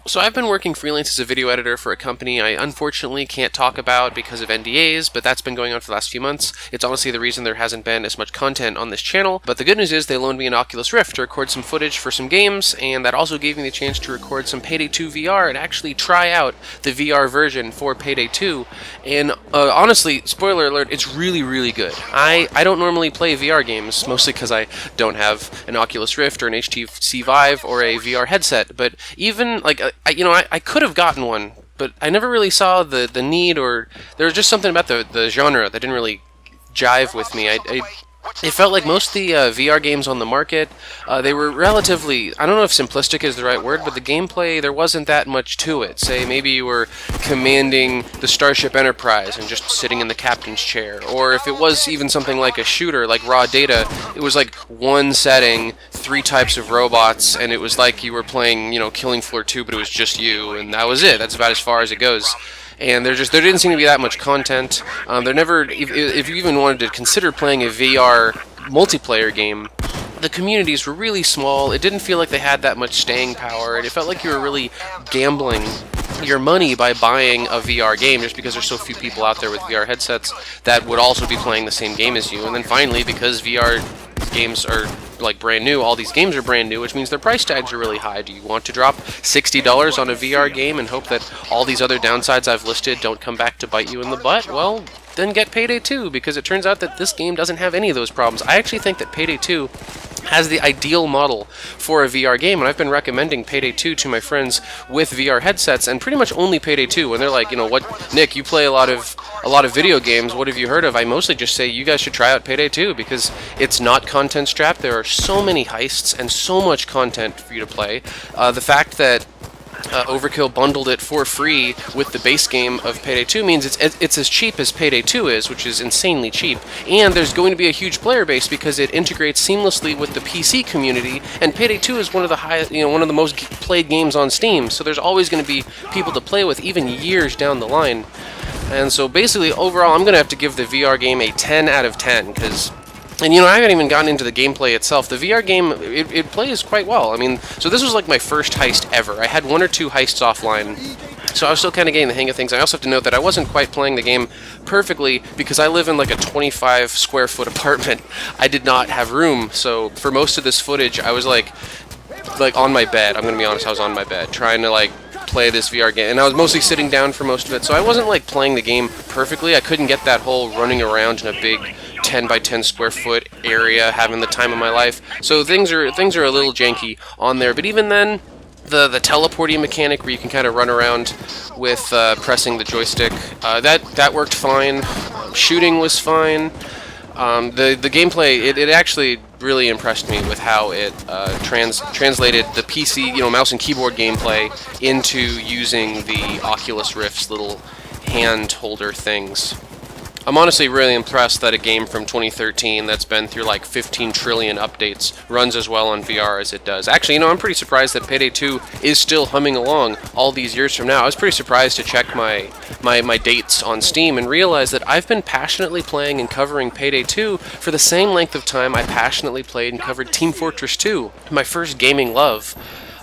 So I've been working freelance as a video editor for a company I unfortunately can't talk about because of NDAs, but that's been going on for the last few months. It's honestly the reason there hasn't been as much content on this channel, but the good news is they loaned me an Oculus Rift to record some footage for some games, and that also gave me the chance to record some Payday 2 VR and actually try out the VR version for Payday 2. And honestly, spoiler alert, it's really, really good. I don't normally play VR games, mostly because I don't have an Oculus Rift or an HTC Vive or a VR headset, but even like I could have gotten one, but I never really saw the need, or there was just something about the genre that didn't really jive with me. It felt like most of the VR games on the market, they were relatively, I don't know if simplistic is the right word, but the gameplay, there wasn't that much to it. Say, maybe you were commanding the Starship Enterprise and just sitting in the captain's chair. Or if it was even something like a shooter, like Raw Data, it was like one setting, 3 types of robots, and it was like you were playing, Killing Floor 2, but it was just you, and that was it. That's about as far as it goes. And there didn't seem to be that much content. There never, if you even wanted to consider playing a VR multiplayer game, the communities were really small. It didn't feel like they had that much staying power, and it felt like you were really gambling your money by buying a VR game just because there's so few people out there with VR headsets that would also be playing the same game as you. And then finally, because VR games are like brand new, all these games are brand new, which means their price tags are really high. Do you want to drop $60 on a VR game and hope that all these other downsides I've listed don't come back to bite you in the butt? Well, then get Payday 2, because it turns out that this game doesn't have any of those problems. I actually think that Payday 2 has the ideal model for a VR game, and I've been recommending Payday 2 to my friends with VR headsets, and pretty much only Payday 2. When they're like, what, Nick, you play a lot of video games, what have you heard of? I mostly just say, you guys should try out Payday 2, because it's not content strapped. There are so many heists and so much content for you to play. The fact that Overkill bundled it for free with the base game of Payday 2 means it's as cheap as Payday 2 is, which is insanely cheap. And there's going to be a huge player base because it integrates seamlessly with the PC community. And Payday 2 is one of the highest, one of the most played games on Steam. So there's always going to be people to play with, even years down the line. And so basically, overall, I'm going to have to give the VR game a 10 out of 10 because. And I haven't even gotten into the gameplay itself. The VR game, it plays quite well. I mean, so this was like my first heist ever. I had 1 or 2 heists offline, so I was still kind of getting the hang of things. I also have to note that I wasn't quite playing the game perfectly because I live in like a 25 square foot apartment. I did not have room, so for most of this footage, I was like on my bed. I'm gonna be honest, I was on my bed trying to play this VR game, and I was mostly sitting down for most of it, so I wasn't playing the game perfectly. I couldn't get that whole running around in a big 10 by 10 square foot area having the time of my life. So things are a little janky on there, but even then, the teleporting mechanic where you can kind of run around with pressing the joystick, that worked fine. Shooting was fine. The gameplay, it actually really impressed me with how it translated the PC, mouse and keyboard gameplay into using the Oculus Rift's little hand holder things. I'm honestly really impressed that a game from 2013 that's been through 15 trillion updates runs as well on VR as it does. Actually, I'm pretty surprised that Payday 2 is still humming along all these years from now. I was pretty surprised to check my dates on Steam and realize that I've been passionately playing and covering Payday 2 for the same length of time I passionately played and covered Team Fortress 2, my first gaming love.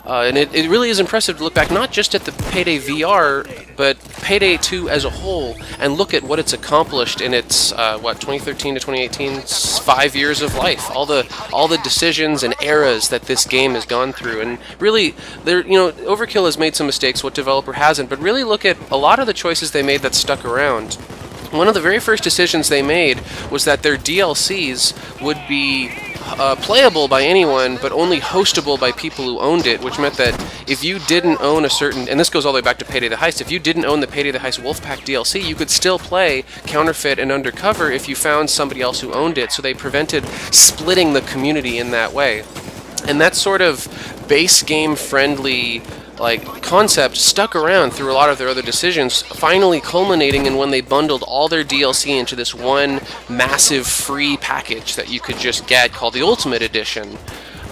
And it really is impressive to look back not just at the Payday VR, but Payday 2 as a whole, and look at what it's accomplished in its 2013 to 2018, 5 years of life. All the decisions and eras that this game has gone through, and really, Overkill has made some mistakes. What developer hasn't? But really look at a lot of the choices they made that stuck around. One of the very first decisions they made was that their DLCs would be playable by anyone, but only hostable by people who owned it, which meant that if you didn't own a certain, and this goes all the way back to Payday the Heist, if you didn't own the Payday the Heist Wolfpack DLC, you could still play Counterfeit and Undercover if you found somebody else who owned it, so they prevented splitting the community in that way. And that sort of base game friendly concept stuck around through a lot of their other decisions, finally culminating in when they bundled all their DLC into this one massive free package that you could just get called the Ultimate Edition.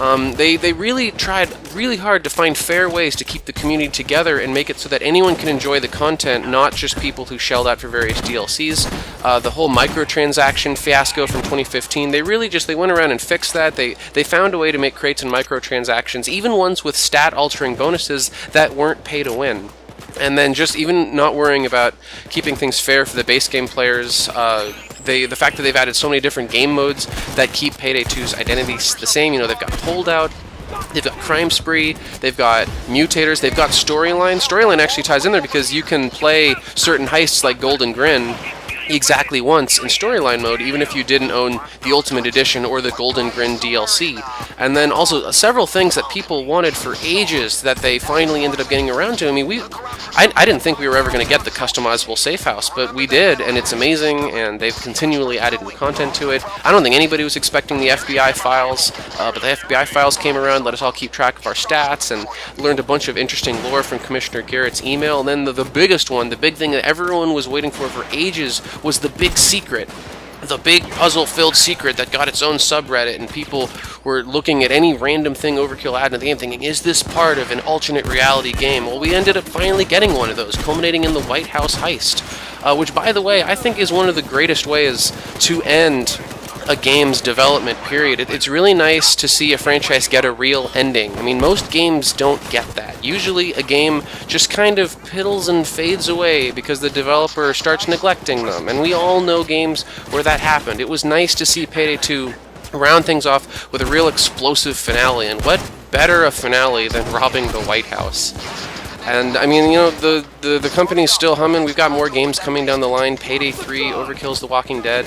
They really tried really hard to find fair ways to keep the community together and make it so that anyone can enjoy the content, not just people who shelled out for various DLCs. The whole microtransaction fiasco from 2015, they went around and fixed that. They found a way to make crates and microtransactions, even ones with stat-altering bonuses that weren't pay to win. And then just even not worrying about keeping things fair for the base game players. The fact that they've added so many different game modes that keep Payday 2's identity the same. They've got Holdout, they've got Crime Spree, they've got Mutators, they've got Storyline. Storyline actually ties in there because you can play certain heists like Golden Grin exactly once in storyline mode, even if you didn't own the Ultimate Edition or the Golden Grin DLC. And then also several things that people wanted for ages that they finally ended up getting around to. I mean, I didn't think we were ever going to get the customizable safe house, but we did, and it's amazing, and they've continually added new content to it. I don't think anybody was expecting the FBI files, but the FBI files came around, let us all keep track of our stats, and learned a bunch of interesting lore from Commissioner Garrett's email. And then the biggest one, the big thing that everyone was waiting for ages, was the big secret. The big puzzle-filled secret that got its own subreddit, and people were looking at any random thing Overkill added in the game thinking, is this part of an alternate reality game? Well, we ended up finally getting one of those, culminating in the White House heist, which, by the way, I think is one of the greatest ways to end a game's development period. It's really nice to see a franchise get a real ending. I mean, most games don't get that. Usually a game just kind of piddles and fades away because the developer starts neglecting them, and we all know games where that happened. It was nice to see Payday 2 round things off with a real explosive finale, and what better a finale than robbing the White House? And I mean, the company's still humming. We've got more games coming down the line. Payday 3, Overkill's The Walking Dead.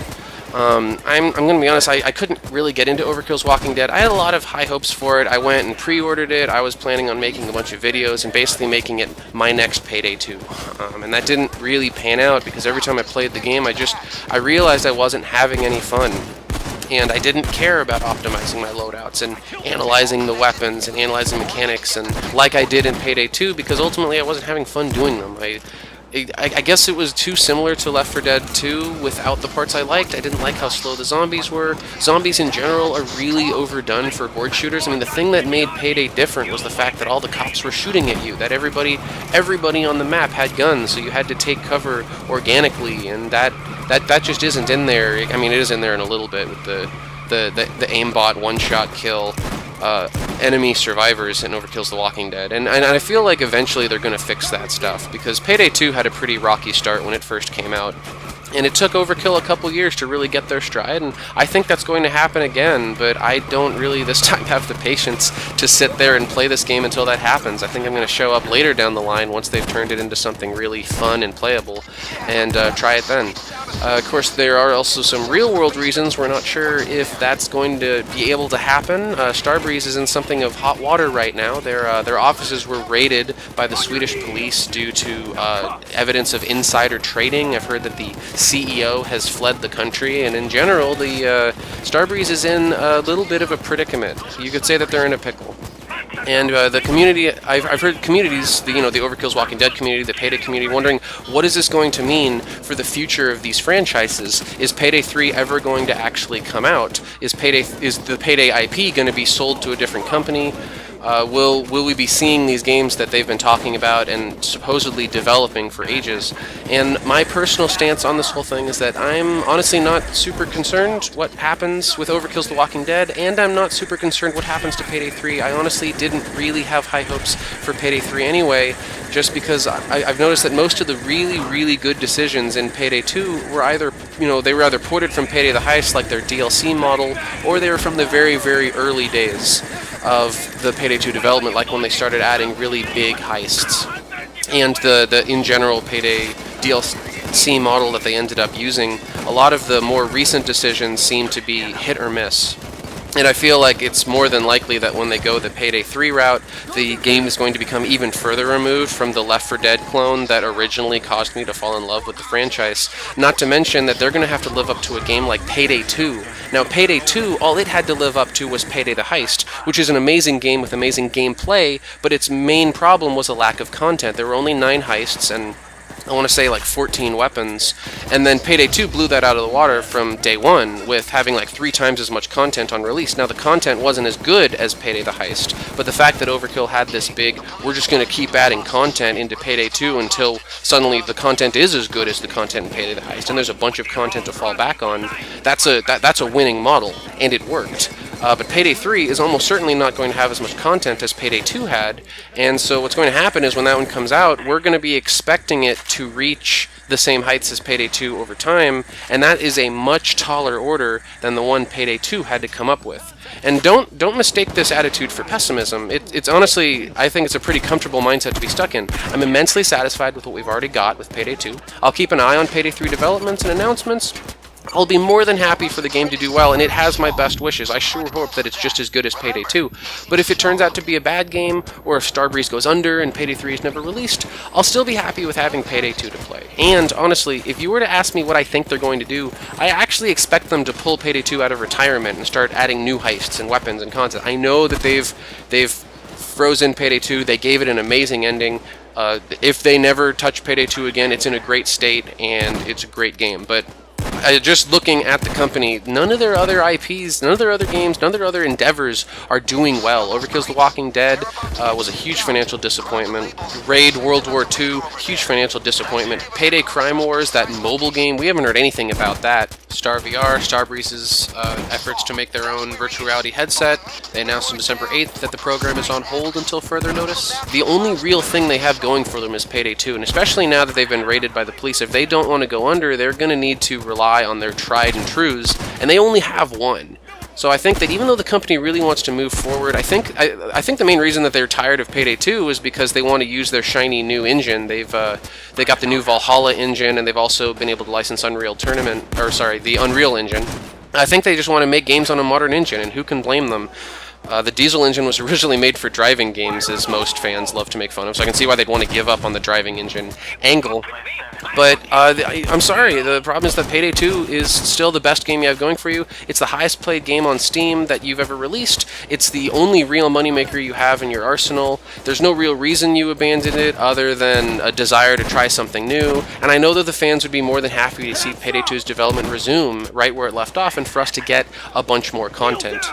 I'm going to be honest, I couldn't really get into Overkill's Walking Dead. I had a lot of high hopes for it. I went and pre-ordered it. I was planning on making a bunch of videos and basically making it my next Payday 2. And that didn't really pan out because every time I played the game, I realized I wasn't having any fun. And I didn't care about optimizing my loadouts and analyzing the weapons and analyzing mechanics and like I did in Payday 2 because ultimately I wasn't having fun doing them. I guess it was too similar to Left 4 Dead 2 without the parts I liked. I didn't like how slow the zombies were. Zombies in general are really overdone for horde shooters. I mean, the thing that made Payday different was the fact that all the cops were shooting at you, that everybody on the map had guns, so you had to take cover organically, and that just isn't in there. I mean, it is in there in a little bit with the aimbot one-shot kill enemy survivors in Overkill's The Walking Dead. And I feel like eventually they're going to fix that stuff, because Payday 2 had a pretty rocky start when it first came out. And it took Overkill a couple years to really get their stride, and I think that's going to happen again, but I don't really this time have the patience to sit there and play this game until that happens. I think I'm going to show up later down the line once they've turned it into something really fun and playable, and try it then. Of course, there are also some real-world reasons we're not sure if that's going to be able to happen. Starbreeze is in something of hot water right now. Their offices were raided by the Swedish police due to evidence of insider trading. I've heard that the CEO has fled the country, and in general, the Starbreeze is in a little bit of a predicament. You could say that they're in a pickle. And the community, I've heard communities, the Overkill's Walking Dead community, the Payday community, wondering, what is this going to mean for the future of these franchises? Is Payday 3 ever going to actually come out? Is the Payday IP going to be sold to a different company? Will we be seeing these games that they've been talking about and supposedly developing for ages? And my personal stance on this whole thing is that I'm honestly not super concerned what happens with Overkill's The Walking Dead, and I'm not super concerned what happens to Payday 3. I honestly didn't really have high hopes for Payday 3 anyway, just because I've noticed that most of the really, really good decisions in Payday 2 were either ported from Payday the Heist, like their DLC model, or they were from the very, very early days of the Payday 2 development, like when they started adding really big heists. And the in general Payday DLC model that they ended up using, a lot of the more recent decisions seem to be hit or miss. And I feel like it's more than likely that when they go the Payday 3 route, the game is going to become even further removed from the Left 4 Dead clone that originally caused me to fall in love with the franchise. Not to mention that they're going to have to live up to a game like Payday 2. Now, Payday 2, all it had to live up to was Payday the Heist, which is an amazing game with amazing gameplay, but its main problem was a lack of content. There were only 9 heists, and I want to say like 14 weapons, and then Payday 2 blew that out of the water from day one with having like 3 times as much content on release. Now the content wasn't as good as Payday the Heist, but the fact that Overkill had this big, we're just going to keep adding content into Payday 2 until suddenly the content is as good as the content in Payday the Heist, and there's a bunch of content to fall back on, that's a winning model, and it worked. But Payday 3 is almost certainly not going to have as much content as Payday 2 had, and so what's going to happen is when that one comes out, we're going to be expecting it to reach the same heights as Payday 2 over time, and that is a much taller order than the one Payday 2 had to come up with. And don't mistake this attitude for pessimism. It's honestly, I think it's a pretty comfortable mindset to be stuck in. I'm immensely satisfied with what we've already got with Payday 2. I'll keep an eye on Payday 3 developments and announcements. I'll be more than happy for the game to do well, and it has my best wishes. I sure hope that it's just as good as Payday 2. But if it turns out to be a bad game, or if Starbreeze goes under and Payday 3 is never released, I'll still be happy with having Payday 2 to play. And honestly, if you were to ask me what I think they're going to do, I actually expect them to pull Payday 2 out of retirement and start adding new heists and weapons and content. I know that they've frozen Payday 2, they gave it an amazing ending. If they never touch Payday 2 again, it's in a great state, and it's a great game. But just looking at the company, none of their other IPs, none of their other games, none of their other endeavors are doing well. Overkill's The Walking Dead was a huge financial disappointment. Raid World War II, huge financial disappointment. Payday Crime Wars, that mobile game, we haven't heard anything about that. Star VR, Starbreeze's efforts to make their own virtual reality headset. They announced on December 8th that the program is on hold until further notice. The only real thing they have going for them is Payday 2, and especially now that they've been raided by the police, if they don't want to go under, they're going to need to rely on their tried and trues, and they only have one. So I think that even though the company really wants to move forward, I think the main reason that they're tired of Payday 2 is because they want to use their shiny new engine. They got the new Valhalla engine, and they've also been able to license the Unreal Engine. I think they just want to make games on a modern engine, and who can blame them? The diesel engine was originally made for driving games, as most fans love to make fun of, so I can see why they'd want to give up on the driving engine angle. But I'm sorry, the problem is that Payday 2 is still the best game you have going for you. It's the highest played game on Steam that you've ever released. It's the only real moneymaker you have in your arsenal. There's no real reason you abandoned it other than a desire to try something new. And I know that the fans would be more than happy to see Payday 2's development resume right where it left off and for us to get a bunch more content.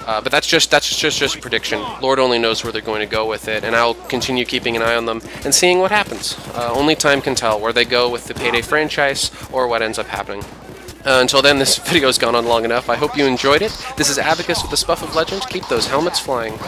But that's just a prediction. Lord only knows where they're going to go with it, and I'll continue keeping an eye on them and seeing what happens. Only time can tell where they go with the Payday franchise or what ends up happening. Until then, this video's gone on long enough. I hope you enjoyed it. This is Abacus with the Spuff of Legend. Keep those helmets flying.